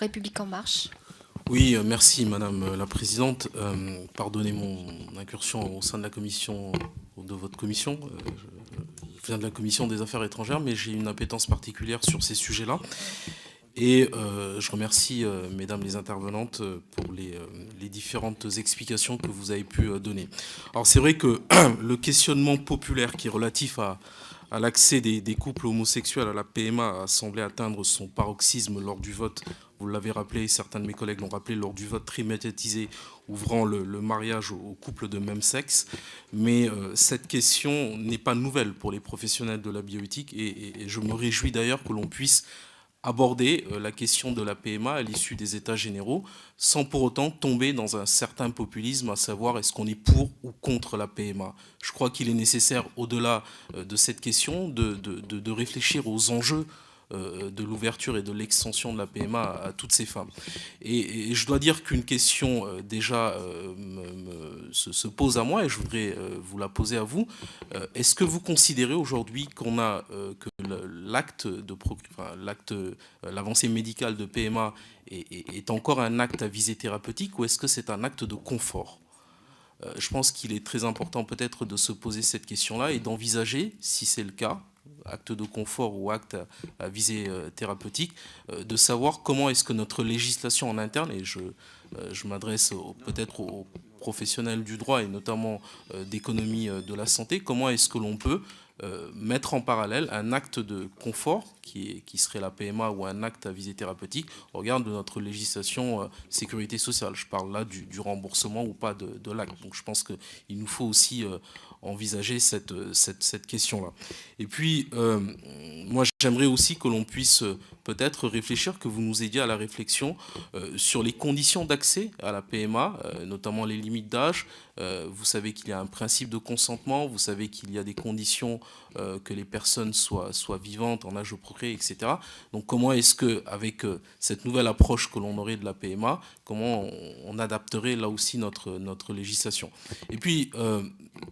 République En Marche. Oui, merci Madame la Présidente. Pardonnez mon incursion au sein de la commission, de votre commission. Je viens de la commission des Affaires étrangères, mais j'ai une appétence particulière sur ces sujets-là. Et je remercie mesdames les intervenantes pour les différentes explications que vous avez pu donner. Alors c'est vrai que le questionnement populaire qui est relatif à l'accès des couples homosexuels à la PMA a semblé atteindre son paroxysme lors du vote. Vous l'avez rappelé, certains de mes collègues l'ont rappelé, lors du vote très médiatisé ouvrant le mariage aux couples de même sexe. Mais cette question n'est pas nouvelle pour les professionnels de la bioéthique et je me réjouis d'ailleurs que l'on puisse aborder la question de la PMA à l'issue des États généraux sans pour autant tomber dans un certain populisme, à savoir est-ce qu'on est pour ou contre la PMA. Je crois qu'il est nécessaire, au-delà de cette question, de réfléchir aux enjeux de l'ouverture et de l'extension de la PMA à toutes ces femmes. Et je dois dire qu'une question déjà se pose à moi et je voudrais vous la poser à vous. Est-ce que vous considérez aujourd'hui qu'on a que l'avancée médicale de PMA est encore un acte à visée thérapeutique ou est-ce que c'est un acte de confort ? Je pense qu'il est très important peut-être de se poser cette question-là et d'envisager, si c'est le cas, acte de confort ou acte à visée thérapeutique, de savoir comment est-ce que notre législation en interne, et je m'adresse peut-être aux professionnels du droit et notamment d'économie de la santé, comment est-ce que l'on peut mettre en parallèle un acte de confort qui serait la PMA ou un acte à visée thérapeutique au regard de notre législation sécurité sociale. Je parle là du remboursement ou pas de l'acte. Donc je pense qu'il nous faut aussi envisager cette question-là. Et puis, moi j'aimerais aussi que l'on puisse peut-être réfléchir, que vous nous aidiez à la réflexion sur les conditions d'accès à la PMA, notamment les limites d'âge. Vous savez qu'il y a un principe de consentement, vous savez qu'il y a des conditions que les personnes soient vivantes, en âge de procréer, etc. Donc comment est-ce qu'avec cette nouvelle approche que l'on aurait de la PMA, comment on adapterait là aussi notre législation. Et puis,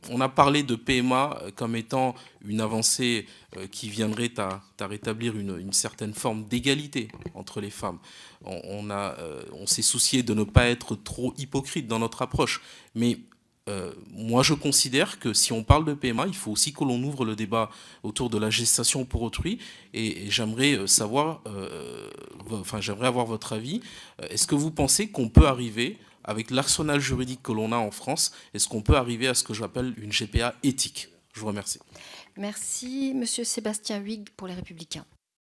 on a parlé de PMA comme étant une avancée qui viendrait à rétablir une certaine forme d'égalité entre les femmes. On s'est soucié de ne pas être trop hypocrite dans notre approche, mais moi, je considère que si on parle de PMA, il faut aussi que l'on ouvre le débat autour de la gestation pour autrui. Et j'aimerais savoir, j'aimerais avoir votre avis. Est-ce que vous pensez qu'on peut arriver, avec l'arsenal juridique que l'on a en France, est-ce qu'on peut arriver à ce que j'appelle une GPA éthique ? Je vous remercie. Merci, Monsieur Sébastien Huyghe pour Les Républicains.